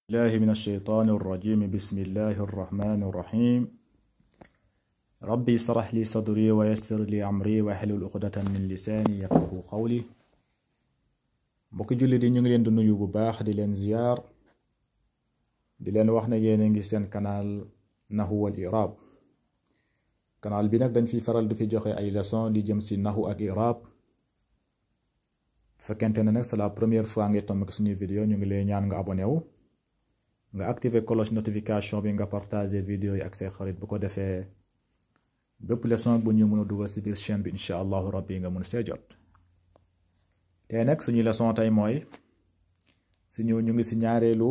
الله من الشيطان الرجيم. بسم الله الرحمن الرحيم. ربي اشرح لي صدري ويسر لي أمري واحلل عقدة من لساني يفقهوا قولي. mbokki julli di ñu ngi leen di nuyu bu baax di leen ziar di leen wax ne yéen a ngi seen canal Nahwu wal I'rab. canal bi nag dañ fi faral di fi joxe ay leçon di jëm si nahwu ak i'rab. fekkente ne nag c'est la première fois nga tombe ak suñuy vidéo ñu ngi lay ñaan nga abonné wu nga activer cloche notification bi nga partager vidéo yi ak say xarit bu ko defee bépp leçon bu ñu mën a dugal si biir chaîne bi incha allahu rabbi nga mën see jot. tey nag suñu leçon tey mooy ñu ngi si ñaareelu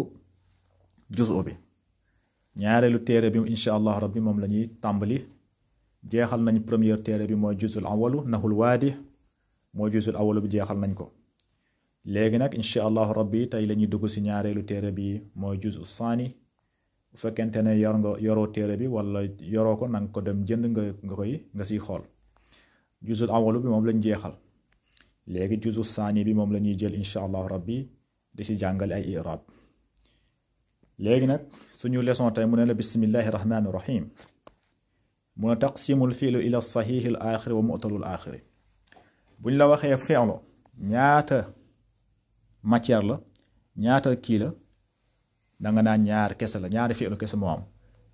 juzu bi ñaareelu téere bi incha allahu rabbi moom la ñuy tàmbali. jeexal nañ première téere bi mooy juzul awalu nahul waadi mooy juzul awalu bi jeexal nañ ko. léegi nag incha allahu rabbi tey la ñuy dugg si ñaareelu téere bi mooy juzu saani. bu fekkente ne yoroo téere bi wala yoroo ko nanga ko dem jënd nga siy xool. juzul awalu bi moom lañ jeexal. léegi juzu saani bi moom la ñuy jël incha allahu rabbi di si jàngale ay i'rab. léegi nag suñu leçon tey mu ne la bismillahi rahmaani rahim. mu ne taqsimul fiilu ila saxiixi al axiri wa mu'talul axiri. buñ la waxee fi'lu ñaata matière la ñaata kii la danga naan ñaar kese la ñaari fi'lu kese moo am.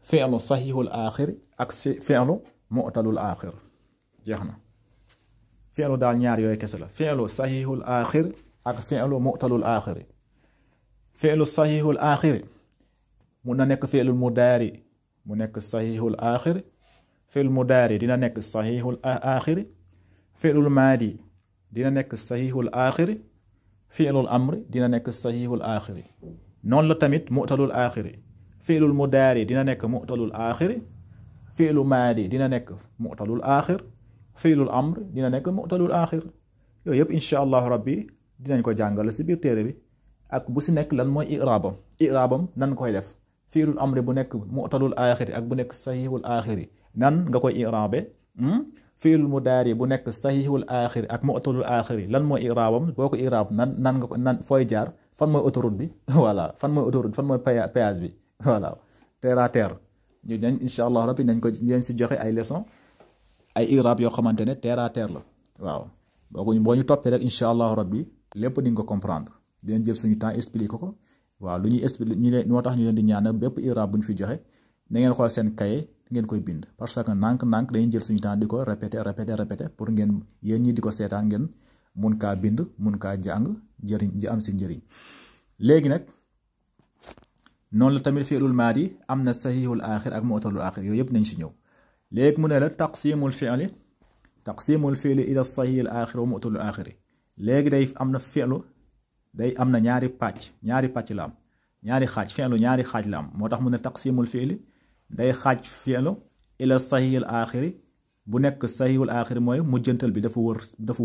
fi'lu saxiixul axiri ak fi'lu mu'talul axir jeex na. fi'lu daal ñaar yooyu kese la fi'lu saxiixul axir ak fi'lu mu'talul axiri. fi'lu saxiixul axiri mun na nekk fi'lu mudaari mu nekk saxiixul axiri. fi'lu mudaari dina nekk saxiixul axiri. fi'lul maadi dina nekk saxiixul axiri. fi'lul amri dina nekk saxiixul axiri. noonu la tamit mu'talul axiri. fi'lul mudaari dina nekk mu'talul axiri. fi'lu maadi dina nekk mu'talul axir. fi'lul amr dina nekk mu'talul axir. yooyu yëpp incha allahu rabbi dinañ ko jàngale si biir téere bi ak bu si nekk lan mooy i'raabam. i'raabam nan koy def. fi'lul amri bu nekk mu'talul axiri ak bu nekk saxiixul axiri nan nga koy i'raabe. fi'lul mudaari bu nekk saxiixul axiri ak mu'talul axiri lan mooy i'raabam boo ko i'raab nan nga ko fooy jaar fan mooy autoroute bi voilà fan mooy autoroute fan mooy péage bi voilà terre à terre ñu dañ incha allah rabbi nañ ko leen si joxe ay leçon ay i'raab yoo xamante ne terre à terre la waaw boo ñu toppee rek incha allah rabbi lépp di nga ko comprendre dinañ jël suñu temps expliquer ko waaw lu ñuy expliquer ñu leen moo tax ñu leen di ñaan bépp i'raab bu ñu fi joxe na ngeen xool seen kaye ngeen koy bind parce que nànk-nànk dañuy jël suñu temps di ko répéter pour ngeen yéen ñi di ko seetaan ngeen mun kaa bind mun kaa jàng njëriñ ji am si njëriñ. léegi nag noonu la tamit fi'lul maadi am na saxiixul axir ak mu'talul axir yooyu yëpp nañ si ñëw. léegi mu ne la taqsimul fi'li ila saxiixil axir wa mu'talul axiri. léegi day am na fi'lu day am na ñaari pàcc la am ñaari xaaj fi'lu ñaari xaaj la am moo tax mu ne taqsimul fi'li day xaaj fi'lu ila saxiixil axiri bu nekk saxiixul axiri mooy mujjantal bi dafa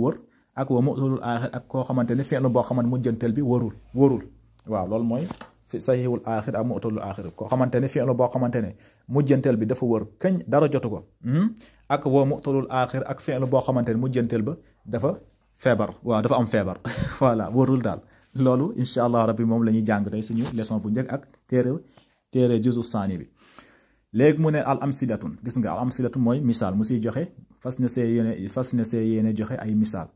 wër ak wa mu'talul axir ak koo xamante ne fi'lu boo xamante mujjantal bi wërul waaw loolu mooy fi saxiixul axir ak mu'talul axir koo xamante ne fi'lu boo xamante ne mujjantal bi dafa wër kañ dara jotu ko ak wa mu'talul axir ak fi'lu boo xamante ne mujjantal ba dafa feebar waaw dafa am feebar voilà wërul daal. loolu incha allah rabbi moom la ñuy jàng tey suñu leçon bu njëkk ak téere juzu saani bi. léegi mu ne al amsilatun gis nga al amsilatun mooy misaal mu siy joxe fas na see yéene joxe ay misaal.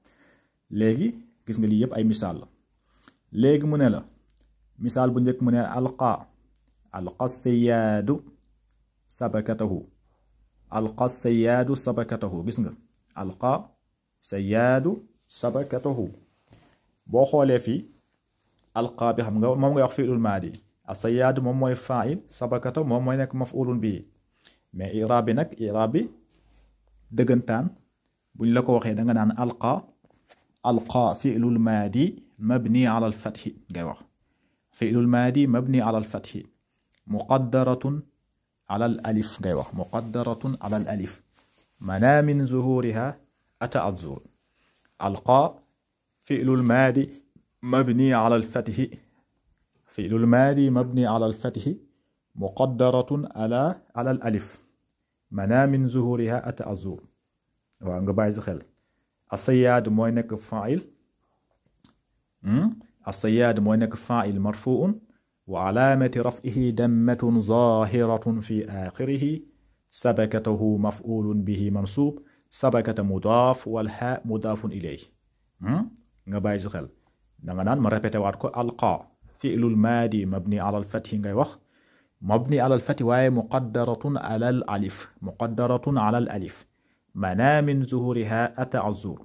léegi gis nga lii yëpp ay misaal la. léegi mu ne la misaal bu njëkk mu ne alqa sayaadu sabakatahu gis nga alqa sayaadu sabakatahu. boo xoolee fii alqa bi xam nga moom ngay wax fi'lul maadi as-sayyaad moom mooy fa'il sabakata moom mooy nekk maf'ulun bihi mais i'raab bi nag i'raab bi dëggantaan buñ la ko waxee da nga naan alqa fi'lul maadi mabni ala al-fathi ngay wax fi'lul maadi mabni ala al-fathi muqaddaratun ala al-alif ngay wax muqaddaratun ala al-alif mana min zuhuriha ata az-zur. alqa fi'lul maadi mabni ala al-fathi fi'lul maadi mabni ala al-fathi muqaddaratun ala al-alif mana min zuhuriha ata az-zur. waaw nga bàyyi si xel as-sayyaad mooy nekk fa'il as-sayyaad mooy nekk fa'il marfu'un وعلامة رفعه دمة ظاهرة في آخره. سبكته مفعول به منصوب. سبكة مضاف والهاء مضاف إليه. nga bàyyi si xel da nga naan ma répété waat ko alqa fi'lul maadi mabni ala al fathi ngay wax mabni ala al fathi waaye muqaddaratun ala al alif muqaddaratun ala al alif mana min zuhuriha ata'azzur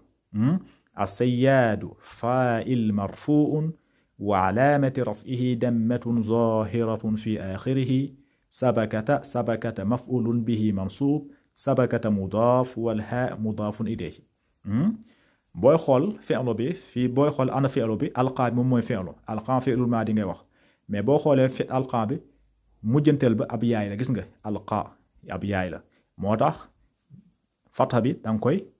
الصياد فاعل مرفوع وعلامة رفعه دمة ظاهرة في آخره. سبكة مفعول به منصوب. سبكة مضاف والهاء مضاف إليه. booy xool fi'lu bi fii booy xool ana fi'lu bi alqa bi moom mooy fi'lu alqa fi'lul maadi ngay wax mais boo xoolee fi alqa bi mujjanteel ba ab yaay la gis nga alqa ab yaay la moo tax fatha bi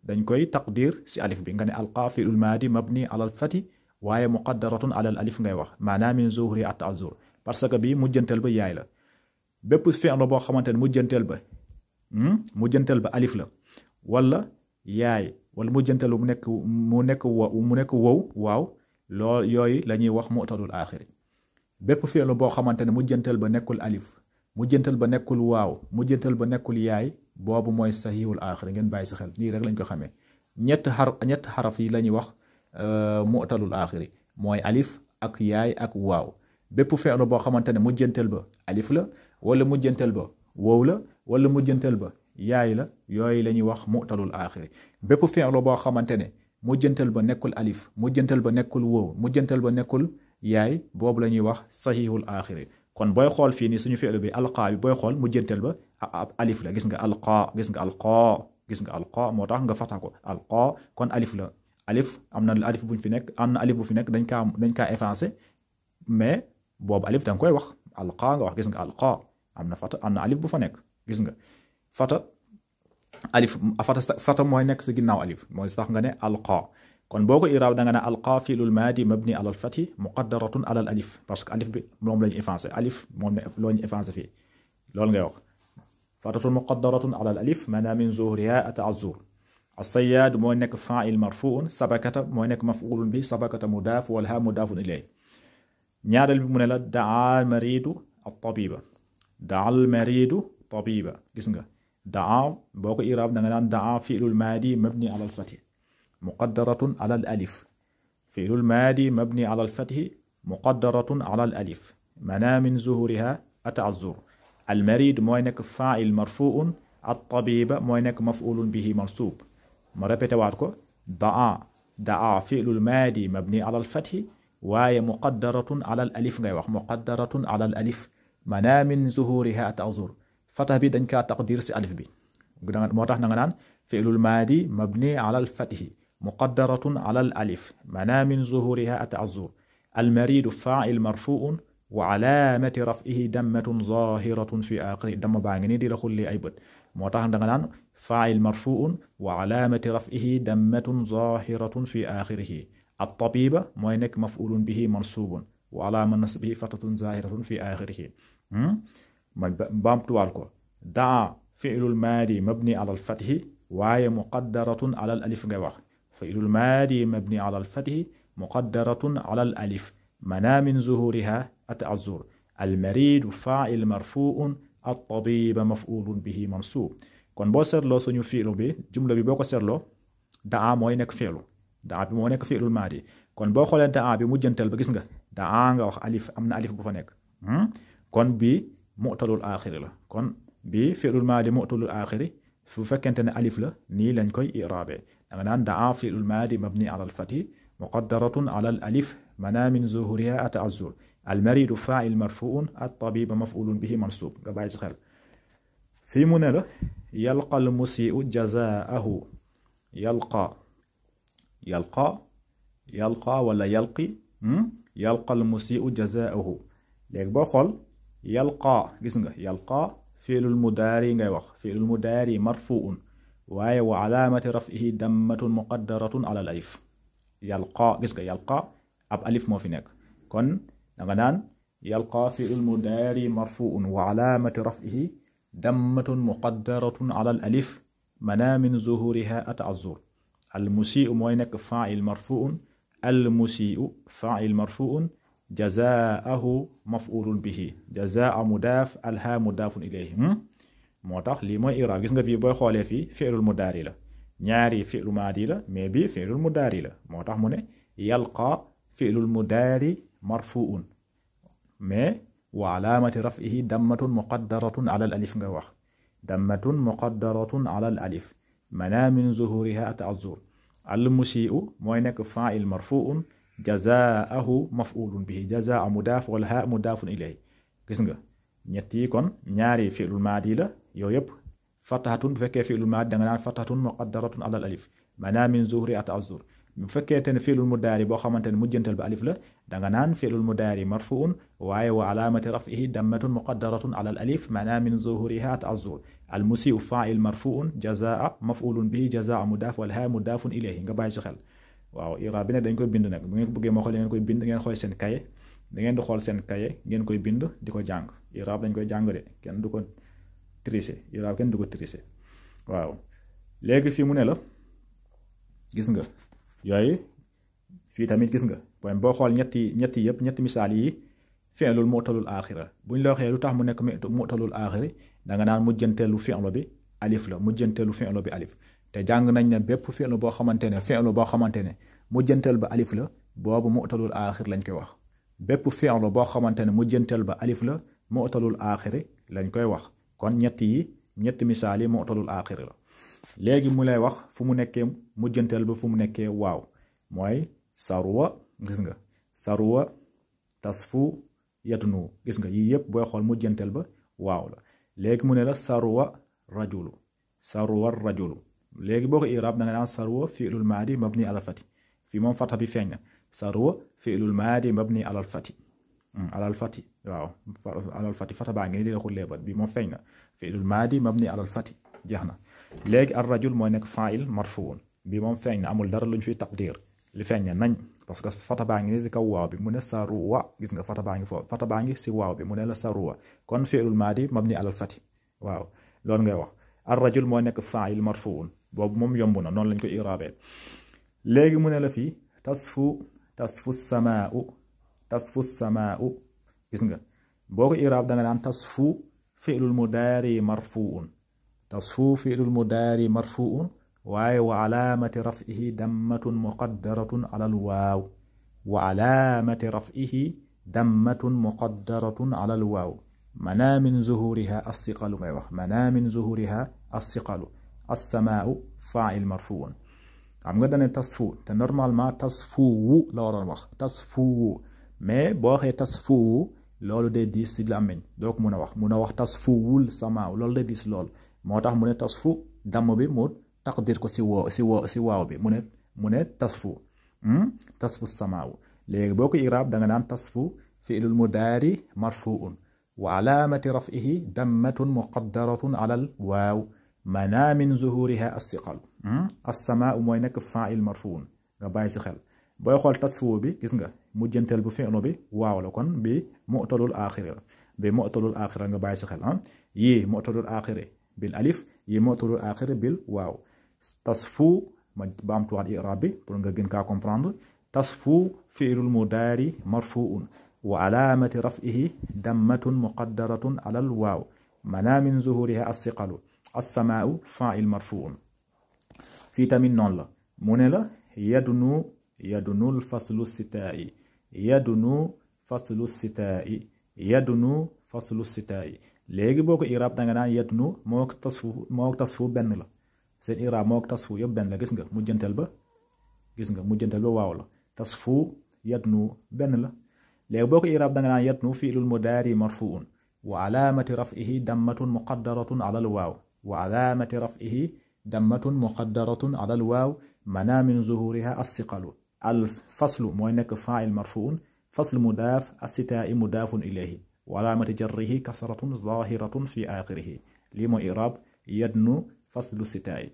dañ koy taqdir si alif bi nga ne alqa fi'lul maadi mabni ala al fati waaye muqaddaratun ala al alif ngay wax maanaam min zuhri at ta'azzur parce que bi mujjanteel ba yaay la bépp fi'lu boo xamante ne mujjanteel ba alif la wala yaay wala mujjantal mu nekk wow waaw lool yooyu la ñuy wax mu'tadul aaxiri bépp fi'lu boo xamante ne mujjantal ba nekkul alif mujjantal ba nekkul waaw mujjantal ba nekkul yaay boobu mooy sahihul aaxiri ngeen bàyyi si xel nii rek lañ ko xamee ñett xaraf yi la ñuy wax mu'tadul aaxiri mooy alif ak yaay ak waaw bépp fi'lu boo xamante ne mujjantal ba alif la wala mujjantal ba wow la wala mujjantal ba yaay la yooyu la ñuy wax mu'talul aaxiri bépp fi'lu boo xamante ne mujjantal ba nekkul alif mujjantal ba nekkul wow mujjantal ba nekkul yaay boobu la ñuy wax sahihul aaxiri kon booy xool fii nii suñu fi'lu bi alqa bi booy xool mujjantal ba alif la gis nga alqa moo tax nga fata ko alqa kon alif la alif am na alif bu fi nekk dañ kaa effacé mais boobu alif da nga koy wax alqa nga wax gis nga alqa am na alif bu fa nekk gis nga fata mooy nekk si ginnaaw alif mooy tax nga ne alqa kon boo ko iraab da nga ne alqa fi'lul maadi mabni ala al fathi muqaddaratun ala al alif parce que alif bi moom lañu effacé alif moom loo ñu effacé fii loolu ngay wax fatatun muqaddaratun ala al alif mana min zuhriha ata'azzur as-sayyad mooy nekk fa'il marfu'un sabakata mooy nekk maf'ulun bi sabakata mudaaf wal ha mudaafun ilayh ñaareel bi mu ne la da'a maridu at-tabiba da'a al maridu tabiba gis nga daa boo ko iraab da nga naan daa fi'lul maadi mabni ala al fathi muqaddaratun ala al alif fi'lul maadi mabni ala al fathi muqaddaratun ala al alif mana min zuhuriha ata'azzur al marid mooy nekk fa'il marfu'un at tabiba mooy nekk maf'ulun bihi mansub ma répété waat ko daa fi'lul maadi mabni ala al fathi waaye muqaddaratun ala al alif ngay wax muqaddaratun ala al alif mana min zuhuriha ata'azzur fatah bi dañ kaa taqdir si alif bi moo tax na nga naan fi'lul maadi mabni ala al fathi muqaddaratun ala al alif mana min zuhuriha ata'azzur al maridu fa'il marfu'un wa alamati raf'ihi dammatun zahiratun fi akhiri dama baa ngi nii di la xulli ay bët moo tax da nga naan fa'il marfu'un wa alamati raf'ihi dammatun zahiratun fi akhirihi at tabiba mooy nekk maf'ulun bihi mansubun wa alama nasbihi fatatun zahiratun fi akhirihi ma baamtuwaat ko daa fi'lul maadi mabni ala al fathi waaye muqaddaratun ala al alif ngay wax fi'lul maadi mabni ala al fathi muqaddaratun ala al alif mana min zuhuriha ata'azzur al maridu fa'il marfu'un at tabiba maf'ulun bihi mansub kon boo seetloo suñu fi'lu bi jumla bi boo ko seetloo daa mooy nekk fi'lu daa bi moo nekk fi'lul maadi kon boo xoolee daa bi mujjantal ba gis nga daa nga wax alif am na alif bu fa nekk kon bi mu'talul aaxiri la kon bi fi'lul maadi mu'talul aaxiri fu fekkente ne alif la nii lañ koy i'raabe da nga naan daa fi'lul maadi mabni ala al fathi muqaddaratun ala al alif mana min zuhuriha ata'azzur al maridu fa'il marfu'un at tabiba maf'ulun bihi mansub nga bàyyi ci xel fii mu ne la yalqa al musii'u jazaahu yalqa wala yalqi yalqa al musii'u jazaahu léegi boo xool yalqa gis nga yalqa fi'lul mudaari ngay wax fi'lul mudaari marfu'un waaye wa alaamati raf'ihi dammatun muqaddaratun ala al alif yalqa gis nga yalqa ab alif moo fi nekk kon da nga naan yalqa fi'lul mudaari marfu'un wa alaamati raf'ihi dammatun muqaddaratun ala al alif mana min zuhuriha ata'azzur al musii'u mooy nekk fa'il marfu'un al musii'u fa'il marfu'un jazaahu maf'ulun bihi jazaa mudaaf alha mudaafun ilayhi moo tax lii mooy i'raab gis nga fii booy xoolee fii fi'lul mudaari la ñaari fi'lu maadi la mais bii fi'lul mudaari la moo tax mu ne yalqa fi'lul mudaari marfu'un mais wa alaamati raf'ihi dammatun muqaddaratun ala al alif nga wax dammatun muqaddaratun ala al alif mana min zuhuriha ta'azzur al musii'u mooy nekk fa'il marfu'un jazaahu maf'ulun bihi jazaa mudaaf wal haa mudaafun ilayhi gis nga ñett yi kon ñaari fi'lul maadi la yooyu yëpp fatahatun bu fekkee fi'lul maadi da nga naan fatahatun muqaddaratun ala al alif mana min zuhuriha ta'azzur bu fekkee te ne fi'lul mudaari boo xamante ne mujjantal ba alif la da nga naan fi'lul mudaari marfu'un waaye wa alaamati raf'ihi dammatun muqaddaratun ala al alif mana min zuhuriha ta'azzur al musii'u fa'il marfu'un jazaa maf'ulun bihi jazaa mudaaf wal haa mudaafun ilayhi nga bàyyi ci xel waaw i'raab bi nag dañ koy bind nag bu ngeen bëggee moo xool ngeen koy bind ngeen xool seen kaye da ngeen di xool seen kaye ngeen koy bind di ko jàng i'raab dañ koy jàng de kenn du ko tricher i'raab kenn du ko tricher waaw léegi fii mu ne la gis nga yooyu fii tamit gis nga boo xool ñetti yëpp ñetti misaal yi fi'lul mu'talul aaxira buñ la waxee lu tax mu nekk mu'talul aaxiri da nga naan mujjanteelu fi'lu bi alif la mujjanteelu fi'lu bi alif te jàng nañ ne bépp fi'lu boo xamante ne mujjanteel ba alif la boobu mu'talul aaxir lañ koy wax bépp fi'lu boo xamante ne mujjanteel ba alif la mu'talul aaxiri lañ koy wax kon ñetti misaal yi mu'talul aaxiri la léegi mu lay wax fu mu nekkee mujjanteel ba fu mu nekkee waaw mooy sarwa gis nga sarwa tasfu yadnu gis nga yii yëpp booy xool mujjanteel ba waaw la léegi mu ne la sarwa rajulu léegi boo ko i'raab da nga naan sarwa fi'lul maadi mabni alal fati fii moom fata bi feeñ na sarwa fi'lul maadi mabni alal fati waaw alal fati fata baa ngi ni dina xullee ba bi moom feeñ na fi'lul maadi mabni alal fati jeex na léegi ar rajul mooy nekk fa'il marfuun bi moom feeñ na amul dara luñ fi taqdir li feeñ na nañ parce que fata baa ngi ni si kaw waaw bi mu ne sarwa gis nga fata baa ngi foofu fata baa ngi si waaw bi mu ne la sarwa kon fi'lul maadi mabni alal fati waaw loolu ngay wax ar rajul mooy nekk fa'il marfuun boobu moom yomb na noonu lañ ko i'raabee léegi mu ne la fii tasfu samaa'u gis nga boo ko i'raab da nga naan tasfu fi'lul mudaari marfuun waaye wa alaamati raf'ihi dammatun muqaddaratun alal waaw mana min zuhuriha as-siqalu ngay wax mana min zuhuriha as-siqalu as-samaa'u fa'il marfuun xam nga dane tasfu te normalement tasfuwu la waroon wax tasfuwu mais boo waxee tasfuwu loolu day diis si làmmiñ doo ko mun a wax tasfuwul samaaw loolu day diis lool moo tax mu ne tasfu damm bi mu taqdir ko si waaw bi mu ne tasfu samaaw léegi boo ko i'raab da nga naan tasfu fi'lul mudaari marfuun wa alaamati raf'ihi dammatun muqaddaratun alal waaw mana min zuhuriha as-siqal as-samaa'u mooy nekk fa'il marfuun nga bàyyi si xel booy xool tasfu bi gis nga mujjanteel bu fi'lu bi waaw la kon bi mu'talul aaxira nga bàyyi si xel yii mu'talul aaxiri bil alif yii mu'talul aaxiri bil waaw tasfu ma baamtuwaat i'raab bi pour nga gën kaa comprendre tasfu fi'lul mudaari marfuun wa alaamati raf'ihi dammatun muqaddaratun alal waaw mana min zuhuriha as-siqalu as-samaa'u fa'il marfuun fii tamit noonu la mu ne la yadnu faslu sitaa'i léegi boo ko i'raab da nga naan yadnu moo tasfu benn la seen i'raab moo tasfu yëpp benn la gis nga mujjantal ba waaw la tasfu yadnu benn la léegi boo ko i'raab da nga naan yadnu fi'lul mudaari marfuun wa alaamati raf'ihi dammatun muqaddaratun alal waaw mana min zuhuriha as-siqalu al faslu mooy nekk fa'il marfuun faslu mudaaf as-sitaa'i mudaafun ilayhi wa alaamati jarrihi kasratun zaahiratun fi aaxirihi lii mooy i'raab yadnu faslu sitaa'i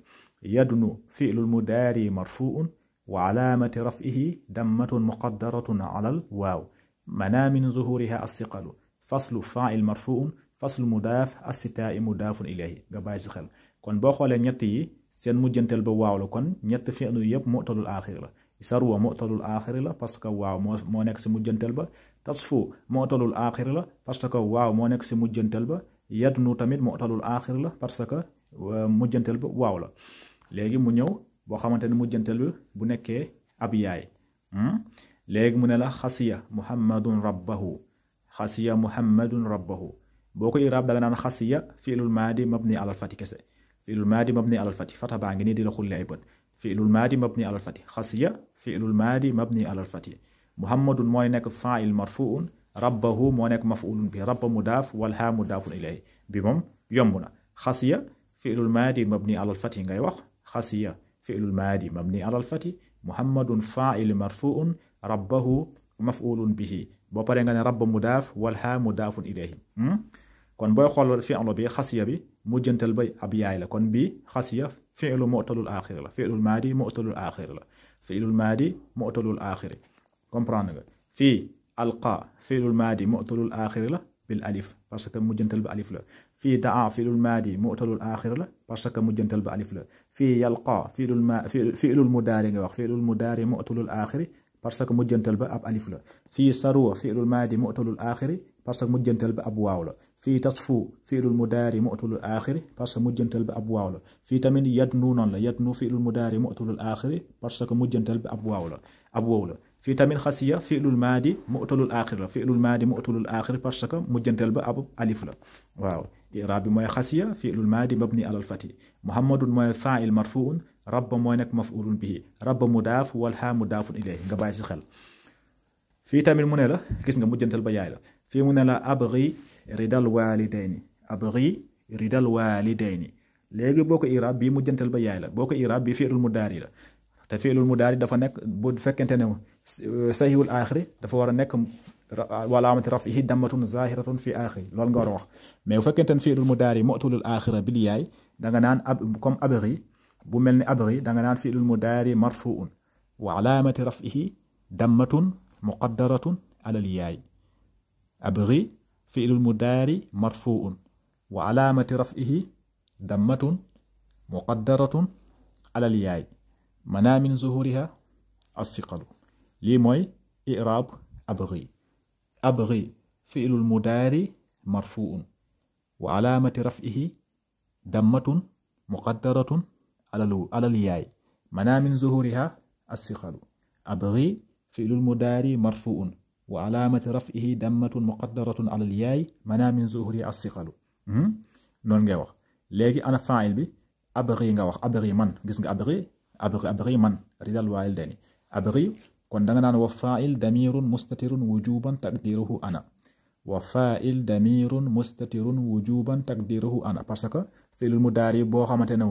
yadnu fi'lul mudaari marfuun wa alaamati raf'ihi dammatun muqaddaratun alal waaw mana min zuhuriha as-siqalu faslu fa'il marfuun faslu mudaaf as-sitaa'i mudaafun ilayhi nga bàyyi si xel kon boo xoolee ñett yi seen mujjanteel ba waaw la kon ñett fi'lu yëpp mu'talul aaxir la sarwa mu'talul aaxiri la parce que waaw moo nekk si mujjantel ba tasfu mu'talul aaxiri la parce que waaw moo nekk si mujjantel ba yadnu tamit mu'talul aaxiri la parce que mujjantel ba waaw la léegi mu ñëw boo xamante ne mujjantel bi bu nekkee ab yaay léegi mu ne la xasiya muhammadun rabbahu xasiya muhammadun rabbahu boo ko iraab da nga naan xasiya fi'lul maadi mabni alal fati kese fi'lul maadi mabni alal fati fata baa ngi nii di la xulli ay bët fi'lul maadi mabni alal fati xasiya fi'lul maadi mabni alal fati muhammadun mooy nekk fa'il marfu'un rabbahu moo nekk maf'ulun bi rabba mudaaf wal haa mudaafun ilayhi bi moom yomb na xasiya fi'lul maadi mabni alal fati ngay wax xasiya fi'lul maadi mabni alal fati muhammadun fa'il marfu'un rabbahu maf'ulun bihi boo paree nga ne rabba mudaaf wal haa mudaafun ilayhi kon booy xool fi'lu bi xasiya bi mujjantal ba ab yaay la kon bi xasiya fi'lu mu'talul aaxiri la fi'lul maadi mu'talul aaxiri la fi'lul maadi mu'talul aaxiri comprendre nga fii alqa fi'lul maadi mu'talul aaxiri la bil alif parce que mujjantal ba alif la fii daa fi'lul maadi mu'talul aaxiri la parce que mujjantal ba alif la fii yalqa fi'lul mudaari nga wax fi'lul mudaari mu'talul aaxiri parce que mujjantal ba ab alif la fii sarwa fi'lul maadi mu'talul aaxiri parce que mujjantal ba ab waaw la fii tasfu fi'lul mudaari mu'talul aaxiri parce que mujjantal ba ab waaw la fii tamit yadnu noonu la yadnu fi'lul mudaari mu'talul aaxiri parce que mujjantal ba ab waaw la fii tamit xasiya fi'lul maadi mu'talul aaxiri la fi'lul maadi mu'talul aaxiri parce que mujjantal ba ab alif la waaw i'raab bi mooy xasiya fi'lul maadi mabni alal fati muhammadun mooy faa'il marfu'un rabba mooy nekk maf'ulun bihi rabba mudaaf wal haa mudaafun ilayhi nga bàyyi si xel fii tamit mu ne la gis nga mujjantal ba yaay la fii mu ne la abghi ridal walidayni léegi boo ko iraab bii mujjantal ba yaay la boo ko iraab bii fi'lul mudaari la te fi'lul mudaari dafa nekk bu fekkente ne sahihul aaxiri dafa war a nekk wala amati rafihi dammatun zahiratun fi aaxiri loolu nga war a wax mais bu fekkente ne fi'lul mudaari mu'talul aaxira bil yaay da nga naan comme abghi bu mel ni abghi da nga naan fi'lul mudaari marfu'un wa alaamati rafihi dammatun muqaddaratun alal yaay abghi fi'lul mudaari marfu'un wa alaamati raf'ihi dammatun muqaddaratun alal yaay manaa min zuhuriha as-siqalu lii mooy i'raab abghi fi'lul mudaari marfu'un wa alaamati raf'ihi dammatun muqaddaratun alal yaay manaa min zuhuriha as-siqalu abghi fi'lul mudaari marfu'un wa alaamati raf'ihi dammatun muqaddaratun alal yaay manaa min zuhuriha as-siqalu noonu ngay wax léegi ana faa'il bi abghi nga wax abghi man gis nga abghi man ridal waalidayni abghi kon da nga naan wa faa'il damirun mustatirun wujuban taqdiruhu ana wa faa'il damirun mustatirun wujuban taqdiruhu ana parce que fi'lul mudaari boo xamante ne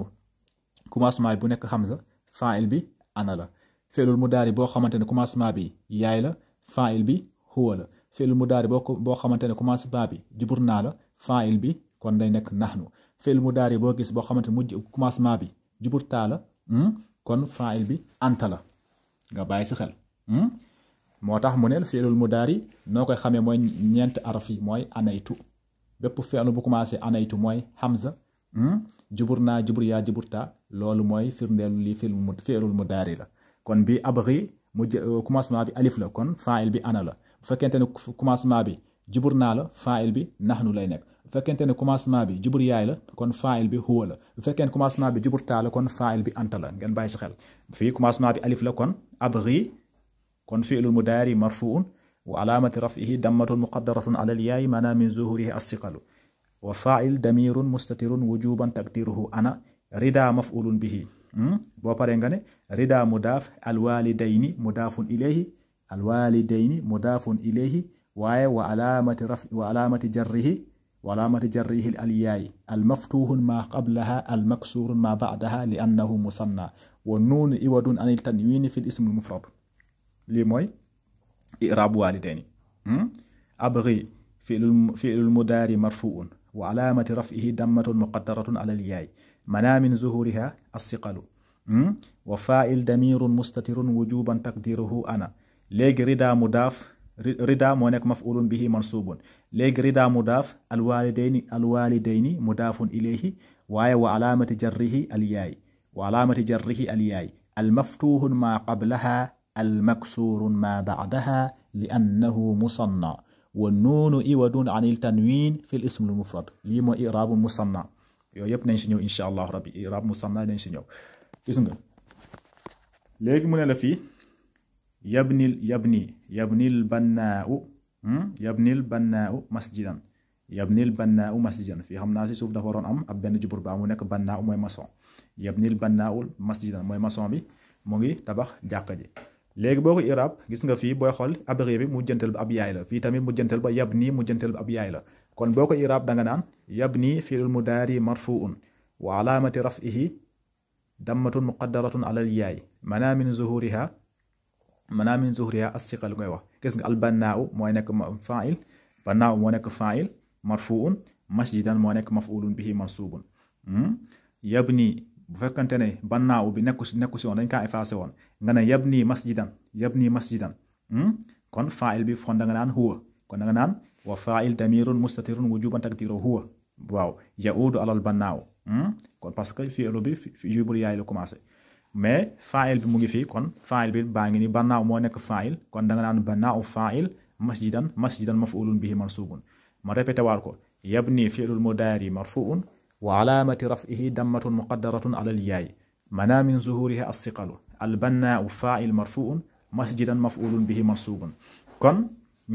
commencement bi bu nekk hamza faa'il bi ana la fi'lul mudaari boo xamante ne commencement bi yaay la faa'il bi huwa la fi'lul mudaari boo xamante ne commencement bi jubur naa la faa'il bi kon day nekk nahnu fi'lul mudaari boo gis boo xamante ne mujj commencement bi jubur taa la kon faa'il bi anta la nga bàyyi si xel moo tax mu ne fi'lul mudaari noo koy xamee mooy ñeent araf yi mooy anaytu bépp fi'lu bu commencé anaytu mooy hamza jubur naa jubur yaa jubur taa loolu mooy firndeelu li fi'lul mudaari la kon bi abghi commencement bi alif la kon faa'il bi ana la bu fekkente ne commencement bi jubur naa la faa'il bi nahnu lay nekk bu fekkente ne commencement bi jubur yaay la kon faa'il bi huwa la bu fekkee ne commencement bi jubur taa la kon faa'il bi anta la ngeen bàyyi si xel fii commencement bi alif la kon abghi kon fi'lul mudaari marfu'un wa alaamati raf'ihi dammatun muqaddaratun alal yaay manaa min zuhurihi as-siqalu wa faa'il damirun mustatirun wujuban taqdiruhu ana rida maf'ulun bihi boo paree nga ne rida mudaaf alwalidayni mudaafun ilayhi waaye wa alaamati jarrihi al-yaay al-maftuuhun maa qablaha al-maksuurun maa ba'daha li annahu musanna wa nuunu iwadun anil tanwiini fil ismil mufrad lii mooy i'raab waalidayni abghi fi'lul mudaari marfu'un wa alaamati raf'ihi dammatun muqaddaratun alal yaay manaa min zuhuriha as-siqalu wa faa'il damirun mustatirun wujuban taqdiruhu ana léegi rida moo nekk maf'ulun bihi mansubun léegi rida mudaaf alwalidayni mudaafun ilayhi waaye wa alaamati jarrihi al yaay al maftuuhun maa qablaha المكسور ما بعدها لأنه مصنع والنون إود عن التنوين في الاسم المفرد لي مو إعراب مصنع يويب ننشي إن شاء الله ربي إعراب مصنع ننشي gis nga léegi mu ne la fii yabnil bannaa'u masjidan fii xam naa si suuf dafa waroon am ab benn jubur baa mu nekk bannaa'u mooy maçon yabnil bannaa'u masjidan mooy maçon bi mu ngi tabax jàkka ji léegi boo ko irab gis nga fii booy xool abri bi mujjantal ba ab yaay la fii tamit mujjantal ba yabni mujjantal ba ab yaay la kon boo ko irab da nga naan yabni fi'lul mudaari marfu'un wa alaamati raf'ihi dammatun muqaddaratun ala al-yaay mana min zuhuriha as-siqal ngay wax gis nga al bannaa'u mooy nekk fa'il bannaa'u moo nekk fa'il marfu'un masjidan moo nekk maf'ulun bihi mansubun yabni bu fekkante ne bannaa'u bi nekku si woon dañ kaa effacé woon nga ne yabni masjidan kon fa'il bi fon da nga naan huwa kon da nga naan wa fa'il damirun mustatirun wujuban taqdiru huwa waaw yaudu alal bannaa'u kon parce que fi'lu bi jubur yaay la commencé mais fa'il bi mu ngi fii kon fa'il bi baa ngi ni bannaa'u moo nekk fa'il kon da nga naan bannaa'u fa'il masjidan maf'ulun bihi mansubun ma répété waat ko yabni fi'lul mudaari marfu'un wa alaamati raf'ihi dammatun muqaddaratun ala al-yaay mana min zuhuriha as-siqalu al-bannaa'u fa'il marfu'un masjidan maf'ulun bihi mansubun kon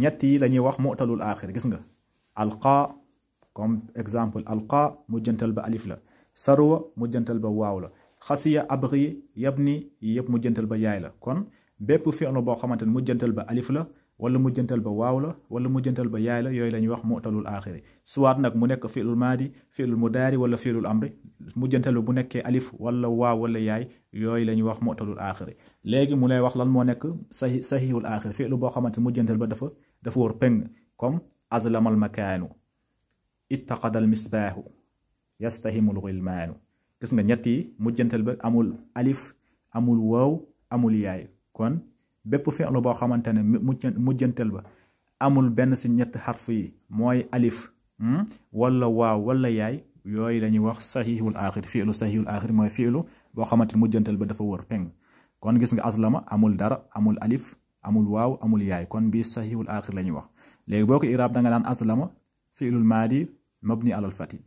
ñett yi la ñuy wax mu'talul aaxir gis nga alqa comme exemple alqa mujjantal ba alif la sarwa mujjantal ba waaw la xasiya abri yabni yëpp mujjantal ba yaay la kon bépp fi'lu boo xamante ne mujjantal ba alif la wala mujjantal ba waaw la wala mujjantal ba yaay la yooyu la ñuy wax mu'talul aaxiri soit nag mu nekk fi'lul maadi fi'lul mudaari wala fi'lul amri mujjantal ba bu nekkee alif wala waaw wala yaay yooyu la ñuy wax mu'talul aaxiri léegi mu lay wax lan moo nekk sahihul aaxiri fi'lu boo xamante ne mujjantal ba dafa wër peng comme azlamal makaanu ittaqadal misbaahu yastahimul ghilmaanu gis nga ñett yi mujjantal ba amul alif amul waaw amul yaay kon bépp fi'lu boo xamante ne mujjantal ba amul benn si ñett xarf yi mooy alif wala waaw wala yaay yooyu la ñuy wax sahihul aaxir fi'lu sahihul aaxir mooy fi'lu boo xamante ne mujjantal ba dafa wër peng kon gis nga aslama amul dara amul alif amul waaw amul yaay kon bii sahihul aaxir la ñuy wax léegi boo ko iraab da nga naan aslama fi'lul maadi mabni alal fati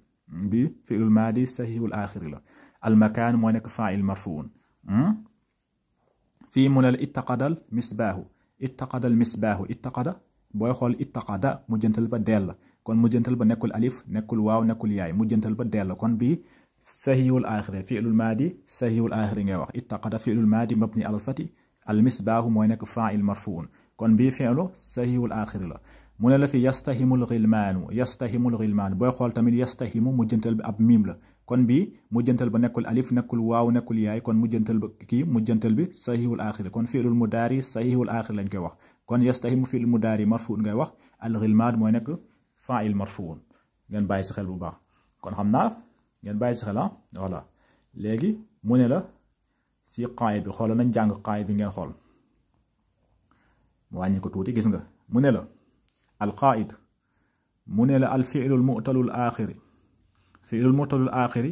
bi fi'lul maadi sahihul aaxir la al makaan moo nekk fa'il marfuun fii mu ne la ittaqadal misbaahu ittaqada booy xool ittaqada mujjantal ba dell la kon mujjantal ba nekkul alif nekkul waaw nekkul yaay mujjantal ba dell la kon bii sahihul aaxir fi'lul maadi sahihul aaxir ngay wax ittaqada fi'lul maadi mabni alal fati al misbaahu mooy nekk fa'il marfuun kon bii fi'lu sahihul aaxir la mu ne la fi yastahimul ghilmaanu booy xool tamit yastahimu mujjantal bi ab miim la kon bii mujjantal ba nekkul alif nekkul waaw nekkul yaay kon mujjantal bi sahihul aaxir kon fi'lul mudaari sahihul aaxir lañ koy wax kon yastahimu fi'lul mudaari marfuun ngay wax al ghilmaan mooy nekk fa'il marfuun ngeen bàyyi si xel bu baax kon xam naa ngeen bàyyi si xel voilà léegi mu ne la si qaayid bi xoolal nañ jàng qaayid bi ngeen xool mu wàññi ko tuuti gis nga mu ne la alqaid mu ne la alfi'lul mu'talul aaxiri fi'lul mu'talul aaxiri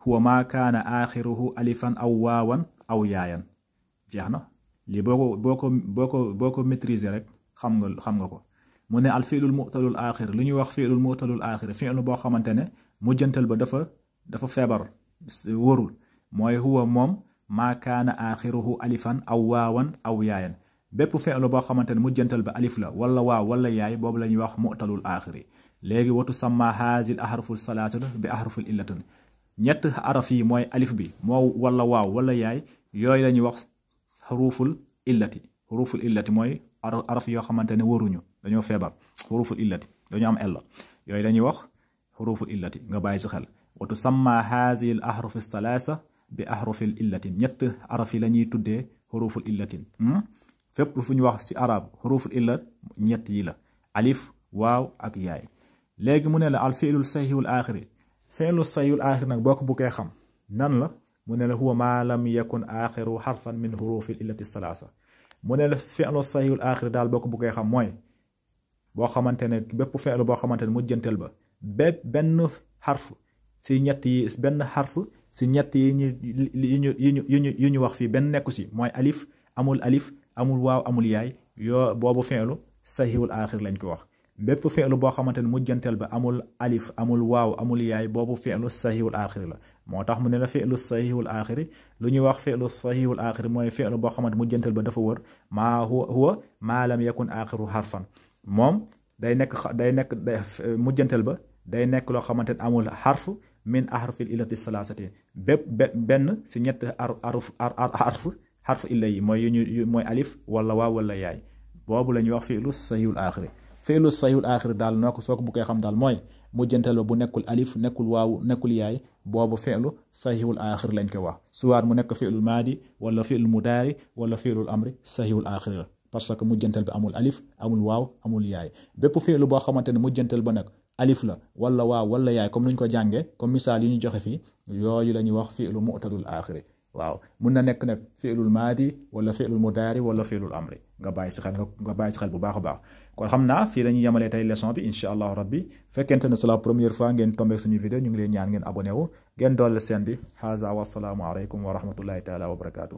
huwa maa kaana aaxiruhu alifan aw waawan aw yaayan jeex na lii boo ko maîtriser rek xam nga ko mu ne alfi'lul mu'talul aaxiri li ñuy wax fi'lul mu'talul aaxiri fi'lu boo xamante ne mujjantal ba dafa feebar wërul mooy huwa moom maa kaana aaxiruhu alifan aw waawan aw yaayan bépp fi'lu boo xamante ne mujjantal ba alif la wala waaw wala yaay boobu la ñuy wax mu'talul aaxiri léegi watu samma haazil ahruful salaasatu bi ahrufil illatin ñett araf yi mooy alif bi moo wala waaw wala yaay yooyu la ñuy wax xuruful illati mooy araf yoo xamante ne waruñu dañoo feebar xuruful illati dañoo am ella yooyu la ñuy wax xuruful illati nga bàyyi si xel watu samma haazil ahrufi salaasa bi ahrufil illatin ñett araf yi la ñuy tuddee xuruful illatin fépp fu ñu wax ci arab xuruful illat ñett yi la alif waaw ak yaay léegi mu ne la al fi'lul sahihul aaxiri fi'lul sahihul aaxiri nag boo ko buggee xam nan la mu ne la huwa maa lam yakun aaxiru xarfan min xurufil illati salaasa mu ne la fi'lul sahihul aaxiri daal boo ko buggee xam mooy boo xamante ne bépp fi'lu boo xamante ne mujjantal ba benn xarf si ñett yi yu ñu wax fii benn nekku si mooy alif amul alif amul waaw amul yaay yoo boobu fi'lu sahihul aaxir lañ ko wax bépp fi'lu boo xamante ne mujjantal ba amul alif amul waaw amul yaay boobu fi'lu sahihul aaxir la moo tax mu ne la fi'lu sahihul aaxiri lu ñuy wax fi'lu sahihul aaxiri mooy fi'lu boo xamante mujjantal ba dafa wër maa huwa maa lam yakun aaxiru harfan moom day nekk mujjantal ba day nekk loo xamante ne amul xarf min ahrufil illati salaasati benn si ñett xarf illa yi mooy alif wala waaw wala yaay boobu la ñuy wax fi'lu sahihul aaxiri fi'lu sahihul aaxiri daal noo ko soo ko bu koy xam daal mooy mujjantal ba bu nekkul alif nekkul waaw nekkul yaay boobu fi'lu sahihul aaxir lañ ko wax suwaat mu nekk fi'lul maadi wala fi'lul mudaari wala fi'lul amri sahihul aaxir la parce que mujjantal bi amul alif amul waaw amul yaay bépp fi'lu boo xamante ne mujjantal ba nag alif la wala waaw wala yaay comme nuñ ko jàngee comme misaal yi ñu joxe fii yooyu la ñuy wax fi'lu mu'tadul aaxiri waaw mun na nekk nag fi'lul maadi wala fi'lul mudaari wala fi'lul amri nga bàyyi si xel bu baax a baax kon xam naa fii lañuy yemalee tey leçon bi incha allahu rabbi fekkente ne c'est la première fois ngeen tombé suñu vidéo ñu ngi leen ñaan ngeen abonné wu ngeen doole seen bi haza wasalaamu aleykum wa rahmatullahi taala wa barakaatu